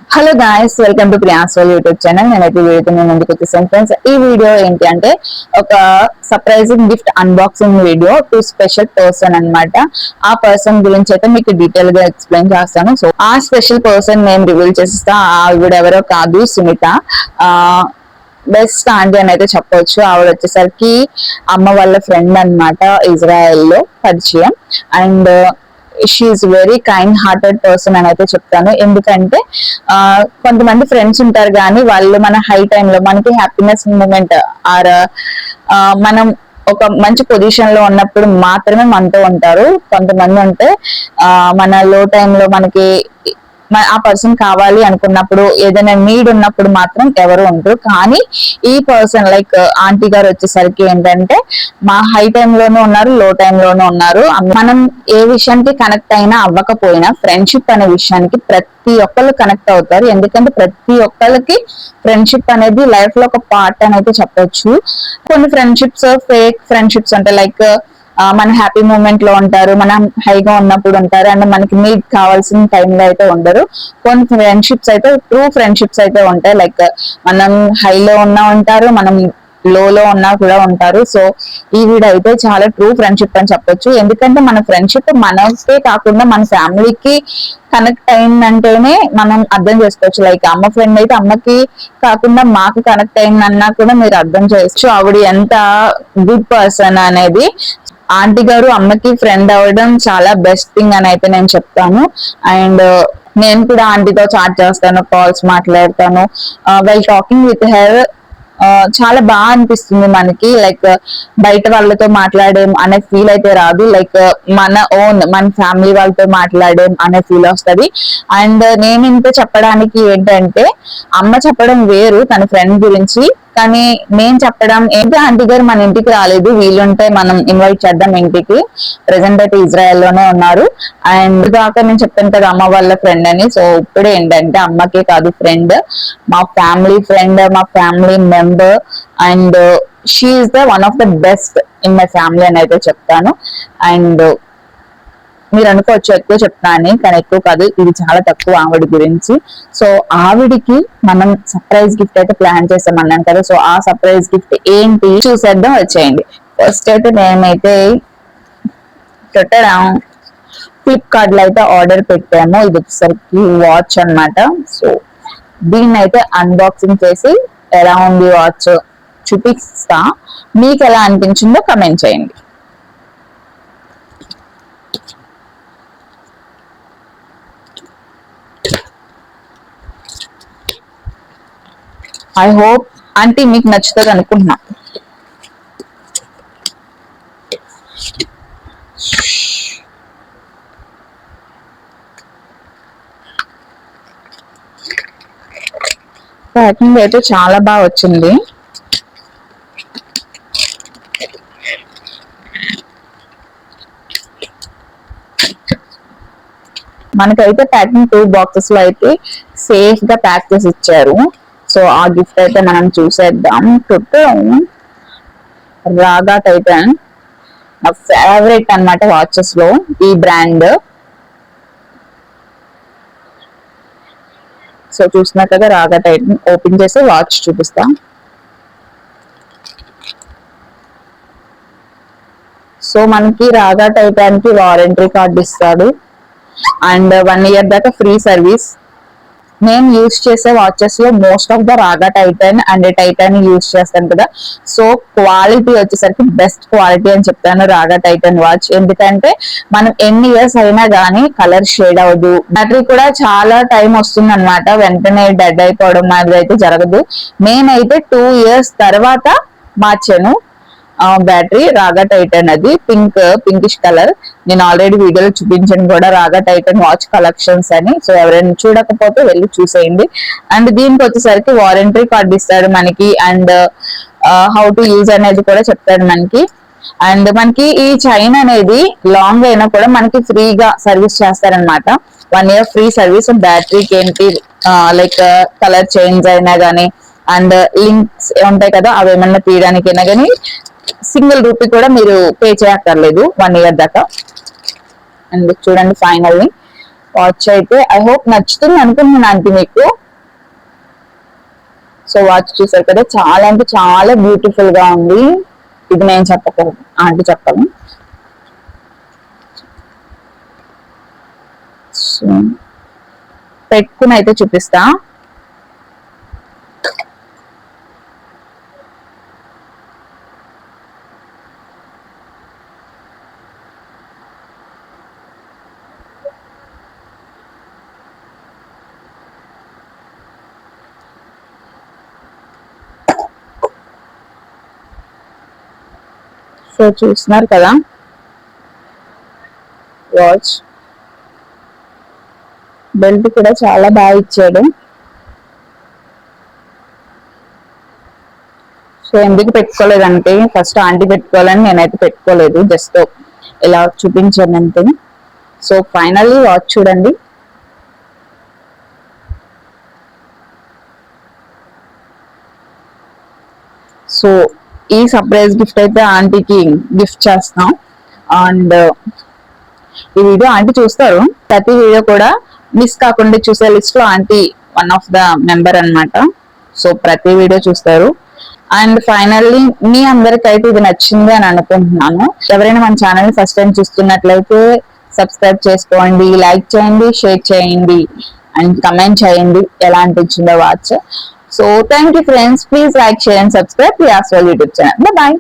Hello guys, welcome to prions YouTube channel. నేనైతే వీడియోతో మీ ముందుకు వచ్చేసాను ఫ్రెండ్స్. ఈ వీడియో ఏంటి అంటే ఒక surprising gift unboxing video to special person అన్నమాట. ఆ పర్సన్ గురించి అయితే మీకు డీటెయిల్ గా ఎక్స్ప్లెయిన్ చేస్తాను. సో ఆ స్పెషల్ పర్సన్ నేను రివీల్ చేస్తా. ఆవిడ ఎవరో కాదు, సునీత. బెస్ట్ ఆంటీ అని అయితే చెప్పొచ్చు. ఆవిడ వచ్చేసరికి అమ్మ వాళ్ళ ఫ్రెండ్ అన్నమాట, ఇజ్రాయెల్ లో పరిచయం. And she's very kind hearted person అని అయితే చెప్తాను. ఎందుకంటే కొంతమంది ఫ్రెండ్స్ ఉంటారు కానీ వాళ్ళు మన హై టైమ్ లో మనకి హ్యాపీనెస్ మూమెంట్ ఆర్ మనం ఒక మంచి పొజిషన్ లో ఉన్నప్పుడు మాత్రమే మనతో ఉంటారు. కొంతమంది ఉంటే మన లో టైమ్ లో మనకి ఆ పర్సన్ కావాలి అనుకున్నప్పుడు, ఏదైనా నీడ్ ఉన్నప్పుడు మాత్రం ఎవరు ఉండరు. కానీ ఈ పర్సన్ లైక్ ఆంటీ గారు వచ్చేసరికి ఏంటంటే మా హై టైమ్ లోనూ ఉన్నారు, లో టైమ్ లోనూ ఉన్నారు. మనం ఏ విషయానికి కనెక్ట్ అయినా అవ్వకపోయినా ఫ్రెండ్షిప్ అనే విషయానికి ప్రతి ఒక్కళ్ళు కనెక్ట్ అవుతారు. ఎందుకంటే ప్రతి ఒక్కళ్ళకి ఫ్రెండ్షిప్ అనేది లైఫ్ లో ఒక పార్ట్ అని అయితే చెప్పొచ్చు. కొన్ని ఫ్రెండ్షిప్స్ ఫేక్ ఫ్రెండ్షిప్స్ ఉంటాయి. లైక్ మన హ్యాపీ మూమెంట్ లో ఉంటారు, మనం హైగా ఉన్నప్పుడు ఉంటారు, అండ్ మనకి నీడ్ కావాల్సిన టైంలో అయితే ఉండరు. కొన్ని ఫ్రెండ్షిప్స్ అయితే ట్రూ ఫ్రెండ్షిప్స్ అయితే ఉంటాయి. లైక్ మనం హైలో ఉన్నా ఉంటారు, మనం లో ఉన్నా కూడా ఉంటారు. సో ఈ వీడియో అయితే చాలా ట్రూ ఫ్రెండ్షిప్ అని చెప్పొచ్చు. ఎందుకంటే మన ఫ్రెండ్షిప్ మనకే కాకుండా మన ఫ్యామిలీకి కనెక్ట్ అయిందంటేనే మనం అర్థం చేసుకోవచ్చు. లైక్ అమ్మ ఫ్రెండ్ అయితే అమ్మకి కాకుండా మాకు కనెక్ట్ అయిందన్నా కూడా మీరు అర్థం చేసుకోవచ్చు ఆవిడ ఎంత గుడ్ పర్సన్ అనేది. ఆంటీ గారు అమ్మకి ఫ్రెండ్ అవ్వడం చాలా బెస్ట్ థింగ్ అని అయితే నేను చెప్తాను. అండ్ నేను కూడా ఆంటీతో చాట్ చేస్తాను, కాల్స్ మాట్లాడతాను. వైల్ టాకింగ్ విత్ హెర్ చాలా బాగా అనిపిస్తుంది మనకి. లైక్ బయట వాళ్ళతో మాట్లాడేం అనే ఫీల్ అయితే రాదు. లైక్ మన ఫ్యామిలీ వాళ్ళతో మాట్లాడేం అనే ఫీల్ వస్తుంది. అండ్ నేను ఇంత చెప్పడానికి ఏంటంటే అమ్మ చెప్పడం వేరు తన ఫ్రెండ్ గురించి, కానీ నేను చెప్పడం ఏంటి, ఆంటీ గారు మన ఇంటికి రాలేదు, వీలుంటే మనం ఇన్వైట్ చేద్దాం ఇంటికి. ప్రెసెంట్ అయితే ఇజ్రాయెల్ లోనే ఉన్నారు. అండ్ దాకా నేను చెప్పాను కదా అమ్మ వాళ్ళ ఫ్రెండ్ అని. సో ఇప్పుడు ఏంటంటే అమ్మకే కాదు ఫ్రెండ్, మా ఫ్యామిలీ ఫ్రెండ్, మా family member. And she's the one of the best in my family అని అయితే చెప్తాను. అండ్ మీరు అనుకోవచ్చు ఎక్కువ చెప్తానని, కానీ ఎక్కువ కాదు, ఇది చాలా తక్కువ ఆవిడ గురించి. సో ఆవిడికి మనం సర్ప్రైజ్ గిఫ్ట్ అయితే ప్లాన్ చేసామన్నాం కదా. సో ఆ సర్ప్రైజ్ గిఫ్ట్ ఏంటి చూసేద్దాం, వచ్చేయండి. ఫస్ట్ అయితే నేనైతే పెట్టడం ఫ్లిప్కార్ట్ లో అయితే ఆర్డర్ పెట్టాము. ఇది వచ్చేసరికి వాచ్ అన్నమాట. సో దీన్ని అయితే అన్బాక్సింగ్ చేసి ఎలా ఉంది వాచ్ చూపిస్తా. మీకు ఎలా అనిపించిందో కమెంట్ చేయండి. ఐ హోప్ ఆంటీ మీకు నచ్చుతుంది అనుకుంటున్నా. ప్యాకింగ్ అయితే చాలా బాగా వచ్చింది. మనకైతే ప్యాకింగ్ 2 బాక్సెస్ లో అయితే సేఫ్ గా ప్యాక్ చేసి ఇచ్చారు. సో ఆ గిఫ్ట్ అయితే మనం చూసేద్దాం. రాగా టైటన్ నా ఫేవరెట్ అన్నమాట వాచెస్ లో ఈ బ్రాండ్. సో చూస్తున్నా కదా రాగా టైటన్. ఓపెన్ చేసి వాచ్ చూపిస్తా. సో మనకి రాగా టైటాన్ కి వారంటీ కార్డ్ ఇస్తాడు అండ్ 1 year దాకా ఫ్రీ సర్వీస్. నేను యూజ్ చేసే వాచెస్ లో మోస్ట్ ఆఫ్ ద రాగా టైటన్ అండ్ టైటాన్ యూజ్ చేస్తాను కదా. సో క్వాలిటీ వచ్చేసరికి బెస్ట్ క్వాలిటీ అని చెప్తాను రాగా టైటన్ వాచ్. ఎందుకంటే మనం ఎన్ని ఇయర్స్ అయినా గానీ కలర్ షేడ్ అవ్వదు. బ్యాటరీ కూడా చాలా టైం వస్తుంది అనమాట, వెంటనే డెడ్ అయిపోవడం మాదిరి అయితే జరగదు. నేనైతే 2 years తర్వాత మార్చాను బ్యాటరీ. రాగా టైటన్ అది పింకిష్ కలర్. నేను ఆల్రెడీ వీడియోలో చూపించాను కూడా రాగా టైటన్ వాచ్ కలెక్షన్స్ అని. సో ఎవరైనా చూడకపోతే వెళ్ళి చూసేయండి. అండ్ దీనికి వచ్చేసరికి వారంటీ కార్డ్ ఇస్తాడు మనకి. అండ్ హౌ టు యూజ్ అనేది కూడా చెప్తాడు మనకి. అండ్ మనకి ఈ చైన్ అనేది లాంగ్ అయినా కూడా మనకి ఫ్రీగా సర్వీస్ చేస్తారనమాట. 1 year ఫ్రీ సర్వీస్. బ్యాటరీకి ఏంటి లైక్ కలర్ చేంజ్ అయినా గానీ అండ్ లింక్స్ ఉంటాయి కదా, అవి ఏమన్నా తీయడానికైనా కానీ ₹1 కూడా మీరు పే చేయక్కర్లేదు 1 year దాకా. అండ్ చూడండి ఫైనల్లీ వాచ్ అయితే ఐ హోప్ నచ్చుతుంది అనుకుంటున్నాను ఆంటీ మీకు. సో వాచ్ చూసారు కదా, చాలా అంటే చాలా బ్యూటిఫుల్ గా ఉంది. ఇది నేను చెప్పకూడదు, ఆంటీ చెప్పాలి. సో పెట్టుకుని అయితే చూపిస్తా. సో చూస్తున్నారు కదా వాచ్, బెల్ట్ కూడా చాలా బాగా ఇచ్చాడు. సో ఎందుకు పెట్టుకోలేదంటే ఫస్ట్ ఆంటీ పెట్టుకోవాలని నేనైతే పెట్టుకోలేదు, జస్ట్ ఇలా చూపించాను అంతే. సో ఫైనల్లీ వాచ్ చూడండి. సో ఈ సర్ప్రైజ్ గిఫ్ట్ అయితే ఆంటీకి గిఫ్ట్ చేస్తాం. అండ్ ఈ వీడియో ఆంటీ చూస్తారు, ప్రతి వీడియో కూడా మిస్ కాకుండా చూసే లిస్ట్ లో aunty one of the member అన్నమాట. సో ప్రతి వీడియో చూస్తారు. అండ్ ఫైనల్లీ మీ అందరికైతే ఇది నచ్చింది అని అనుకుంటున్నాను. ఎవరైనా మన ఛానల్ ని ఫస్ట్ టైం చూస్తున్నట్లయితే సబ్స్క్రైబ్ చేసుకోండి, లైక్ చేయండి, షేర్ చేయండి అండ్ కమెంట్ చేయండి ఎలా అనిపించిందో watch. So thank you friends, please like, share and subscribe Priya's world YouTube channel. Bye.